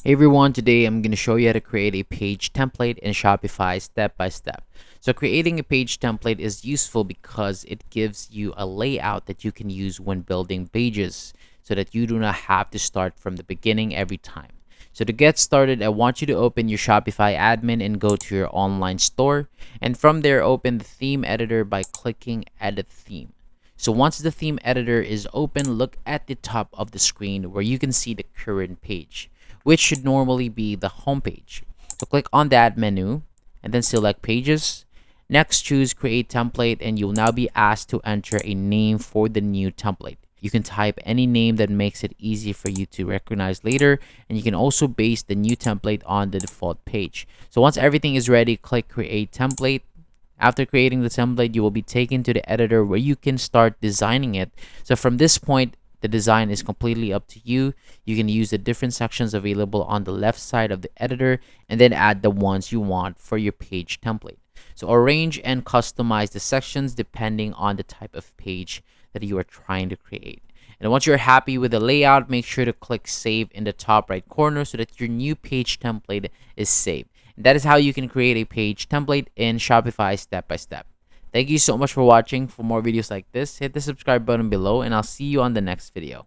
Hey everyone, today I'm going to show you how to create a page template in Shopify step by step. So creating a page template is useful because it gives you a layout that you can use when building pages so that you do not have to start from the beginning every time. So to get started, I want you to open your Shopify admin and go to your online store. And from there, open the theme editor by clicking edit theme. So once the theme editor is open, look at the top of the screen where you can see the current page, which should normally be the home page. So click on that menu and then select pages. Next, choose create template and you'll now be asked to enter a name for the new template. You can type any name that makes it easy for you to recognize later, and you can also base the new template on the default page. So once everything is ready, click create template. After creating the template, you will be taken to the editor where you can start designing it. So from this point, the design is completely up to you. You can use the different sections available on the left side of the editor and then add the ones you want for your page template. So arrange and customize the sections depending on the type of page that you are trying to create. And once you're happy with the layout, make sure to click save in the top right corner so that your new page template is saved. And that is how you can create a page template in Shopify step by step. Thank you so much for watching. For more videos like this, hit the subscribe button below and I'll see you on the next video.